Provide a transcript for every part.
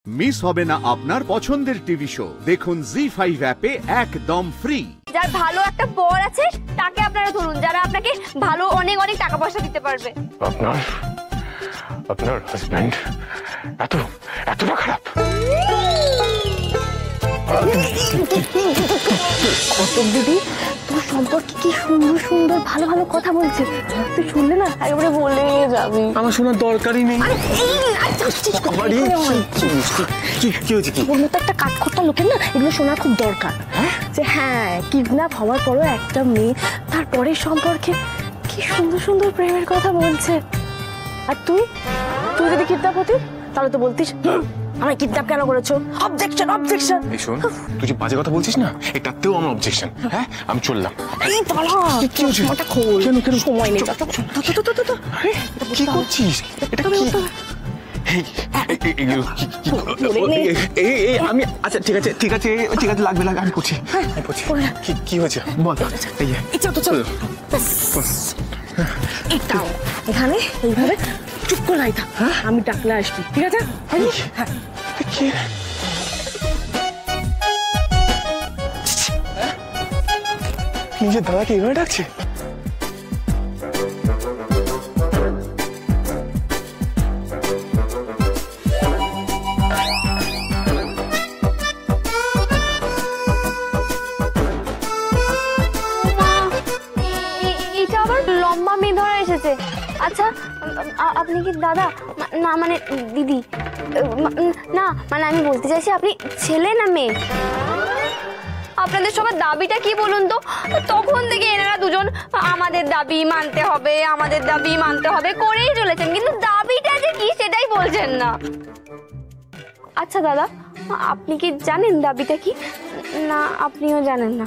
Miss হবে না আপনার পছন্দের টিভি শো। দেখুন জি5 অ্যাপে একদম ফ্রি। যার ভালো একটা বর আছে তাকে আপনারা ধরুন, যারা আপনাকে ভালো অনেক অনেক টাকা পয়সা দিতে পারবে। আপনার হাজবেন্ড এতটা খারাপ? কটক দিদি তোর সম্পর্কে কি সুন্দর সুন্দর ভালো ভালো কথা বলছে, তুই শুনলে না একবারে বলে যাবি। আমার শোনার দরকারই নেই। একটা কাঠখোট্টা লোকের না এগুলো শোনার খুব দরকার, যে হ্যাঁ কিডন্যাপ হওয়ার পরও একটা মেয়ে তারপরে সম্পর্কে কি সুন্দর সুন্দর প্রেমের কথা বলছে। আর তুই যদি কিডন্যাপ হতি তাহলে তো বলতিস আমি কিডন্যাপ কেন করেছো, অবজেকশন অবজেকশন। এই শোন, তুই যে বাজে কথা বলছিস না, এটাতেও আমার অবজেকশন। হ্যাঁ আমি চললাম। এই পালা কি হচ্ছে, ওটা খোল। কেন সময় নেই, কি করছিস? এটা কি? আমি আচ্ছা ঠিক আছে লাগবে আমি করছি। কি হয়েছে বল। এটাও এখানে এইভাবে চুপ করে রাখা, আমি ডাকলে আসবি, ঠিক আছে? নিজের দাদাকে এইভাবে ডাকছে? এটা আবার লম্বা মেয়ে ধরা এসেছে। আচ্ছা আপনি কি দাদা? না মানে দিদি, না মানে আমি বলতে চাইছি আপনি ছেলে না মেয়ে? আপনাদের সবার দাবিটা কি বলুন তো? তখন থেকে এনারা দুজন আমাদের দাবি মানতে হবে করেই চলেছেন, কিন্তু দাবিটা যে কি সেটাই বলছেন না। আচ্ছা দাদা, আপনি কি জানেন দাবিটা কি? না আপনিও জানেন না?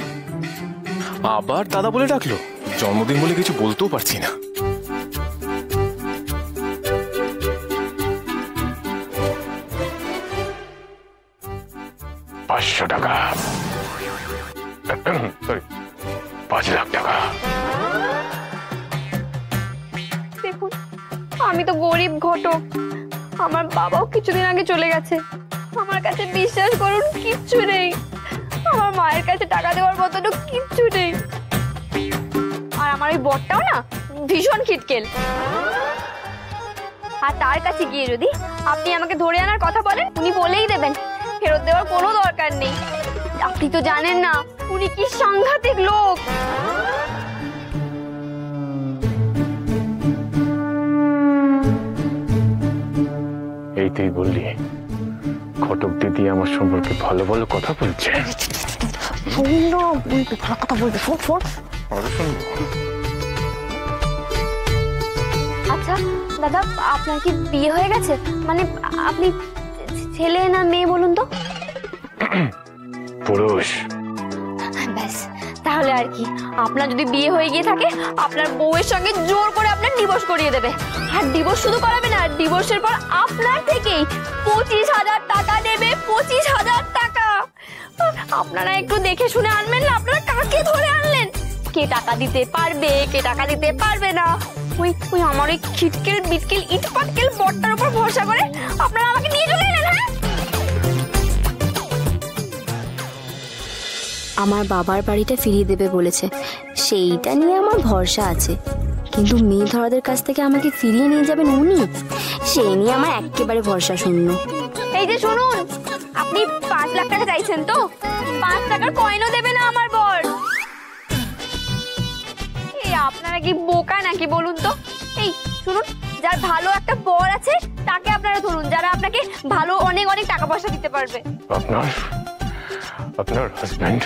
আবার দাদা বলে ডাকলো? জন্মদিন বলে কিছু বলতেও পারছি না। টাকা, সরি 5 লাখ টাকা। দেখুন আমি তো গরিব ঘটক, আমার বাবাও কিছুদিন আগে চলে গেছে, আমার কাছে বিশ্বাস করুন কিচ্ছু নেই, আমার মায়ের কাছে টাকা দেওয়ার মতন কিচ্ছু নেই। আর আমার ওই বরটাও না ভীষণ খিটকেল, আর তার কাছে গিয়ে যদি আপনি আমাকে ধরে আনার কথা বলেন উনি বলেই দেবেন, ফেরত দেওয়ার কোনো দরকার নেই। আপনি তো জানেন না উনি কি সাংঘাতিক লোক। এই তুই বললি ঘটক দিদি আমার সম্পর্কে ভালো ভালো কথা বলছে? ভালো কথা বলতে শোন। আচ্ছা দাদা, আপনার কি বিয়ে হয়ে গেছে? মানে আপনি ছেলে না মেয়ে বলুন তো? পুরুষ। ব্যাস তাহলে আর কি, আপনার যদি বিয়ে হয়ে গিয়ে থাকে আপনার বউয়ের সঙ্গে জোর করে আপনার ডিভোর্স করিয়ে দেবে। আর ডিভোর্স শুধু করাবে না, ডিভোর্সের পর আপনার থেকেই 25,000 টাকা নেবে। 25,000 টাকা! আপনারা একটু দেখে শুনে আনবেন না, আপনারা কাকে ধরে আনলেন? কে টাকা দিতে পারবে, কে টাকা দিতে পারবে না, ওই আমার ওই খিটকেল বিটকেল ইট পাটকেল বটটার উপর ভরসা করে আপনারা আমাকে নিয়ে চলে এলেন। হ্যাঁ, আমার বাবার বাড়িটা ফিরিয়ে দেবে বলেছে, সেইটা নিয়ে আমার ভরসা আছে, কিন্তু মেয়ে ধরাদের কাছ থেকে আমাকে ফিরিয়ে নিয়ে যাবেন উনি, সেই নিয়ে আমার একেবারে ভরসা শূন্য। এই যে শুনুন, আপনি 5 লাখ টাকা চাইছেন তো? 5 টাকার কয়েনও দেবে না আমার বর। এই আপনারা কি বোকা নাকি বলুন তো? এই শুনুন, যার ভালো একটা বর আছে তাকে আপনারা ধরুন, যারা আপনাকে ভালো অনেক অনেক টাকা পয়সা দিতে পারবে। আপনার হাজবেন্ড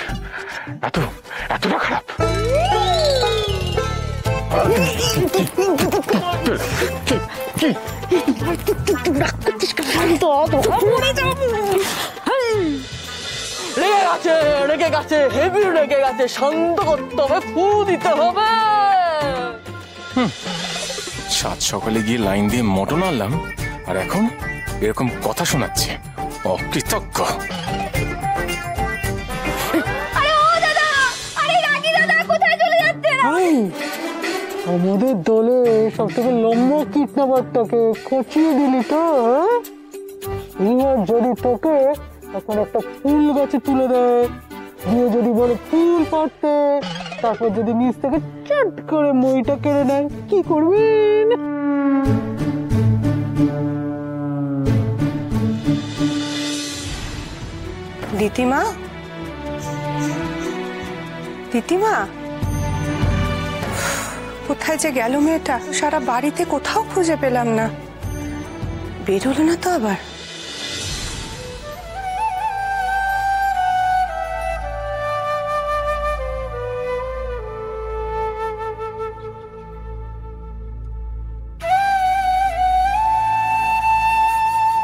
এতটা খারাপ? রেগে গেছে, হেভি রেগে গেছে, শান্ত করতে হবে, ফু দিতে হবে। 7 সকালে গিয়ে লাইন দিয়ে মটন আনলাম, আর এখন এরকম কথা শোনাচ্ছে, অকৃতজ্ঞ। আমাদের দলে সব থেকে লম্বা কিডন্যাপারটাকে খচিয়ে দিলি তো? রিহার যদি তোকে এখন একটা ফুল গাছে তুলে দেয়, দিয়ে যদি বলে ফুল পাড়তে, তারপর যদি নিচ থেকে চট করে মইটা কেড়ে নেয়, কি করবেন? দিতিমা, দিতিমা, কোথায় যে গেল মেয়েটা? সারা বাড়িতে কোথাও খুঁজে পেলাম না। বেরোলো না তো আবার?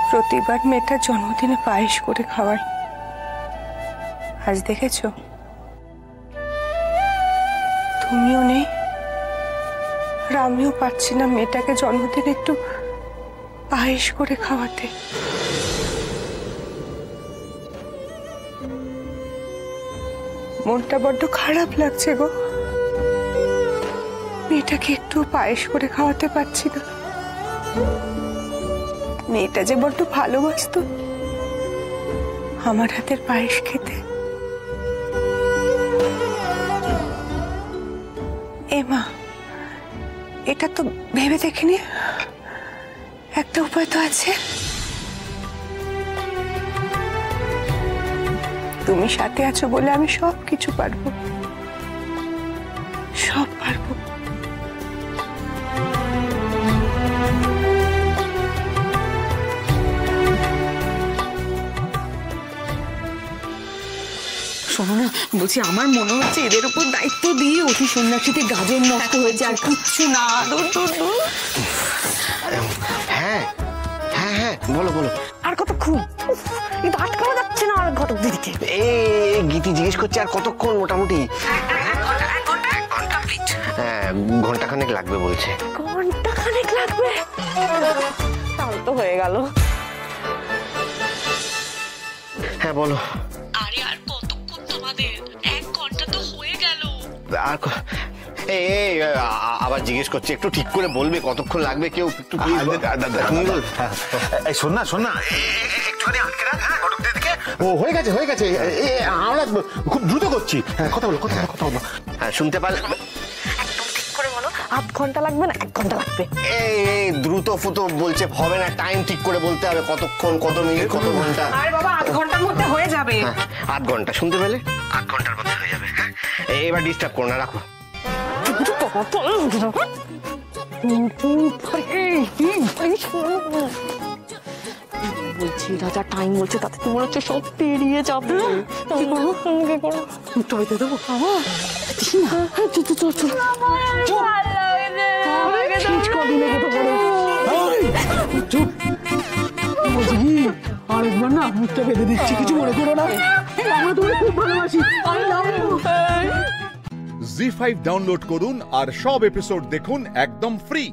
প্রতিবার মেয়েটার জন্মদিনে পায়েস করে খাওয়াই, আজ দেখেছো তুমিও নেই, আর আমিও পারছি না মেয়েটাকে জন্মদিনে একটু পায়েস করে খাওয়াতে। মনটা বড্ড খারাপ লাগছে গো, মেয়েটাকে একটু পায়েস করে খাওয়াতে পারছি না। মেয়েটা যে বড্ড ভালোবাসতো আমার হাতের পায়েস খেতে। এ মা, এটা তো ভেবে দেখিনি, একটা উপায় তো আছে। তুমি সাথে আছো বলে আমি সব কিছু পারবো, সব পারবো। শোনো না, বলছি আমার মনে হচ্ছে এদের উপর দায়িত্ব দিয়ে অতি সন্ন্যাসীতে গাজর নষ্ট হয়েছে, আর কিচ্ছু না। হ্যাঁ হ্যাঁ হ্যাঁ, বলো বলো। আর কতক্ষণ? কিন্তু আটকানো যাচ্ছে না আর ঘটক দিদিকে। এই গীতি জিজ্ঞেস করছে আর কতক্ষণ? মোটামুটি হ্যাঁ, ঘন্টাখানেক লাগবে বলছে। ঘন্টাখানেক লাগবে? তাহলে তো হয়ে গেল। হ্যাঁ বলো। আরে আর কতক্ষণ তোমাদের? 1 ঘন্টা তো হয়ে গেল। আর এই আবার জিজ্ঞেস করছে, একটু ঠিক করে বলবে কতক্ষণ লাগবে? কেউ একটু তুমি বল। এই শোন না, শোন না, একটুখানি আটকে রাখ। হ্যাঁ, ঘটক দিদিকে। ও হয়ে গেছে, হয়ে গেছে। আমরা খুব দ্রুত করছি। হ্যাঁ, কথা বলো, কথা বলো। হ্যাঁ, শুনতে পারলে একদম ঠিক করে বলো, 8 ঘন্টা লাগবে না 1 ঘন্টা লাগবে? এই দ্রুত ফুতো বলছে, হবে না। টাইম ঠিক করে বলতে হবে, কতক্ষণ, কত মিনিট, কত ঘন্টা। আরে বাবা, 8 ঘন্টার মধ্যে হয়ে যাবে। 8 ঘন্টা, শুনতে পেলে? 8 ঘন্টার মধ্যে হয়ে যাবে। হ্যাঁ, এবার ডিস্টার্ব করো না, রাখো। বলছি রাজা টাইম বলছে, তাতে তোমার হচ্ছে সব পেরিয়ে যাবে। কি করবো? কি করবো? টয়তে দেবো চল আরেকবার না মুখটা বেঁধে দিচ্ছি, কিছু মনে করো না। আমরা তোমাকে খুব ভালোবাসি। জি5 ডাউনলোড করুন আর সব এপিসোড দেখুন একদম ফ্রি।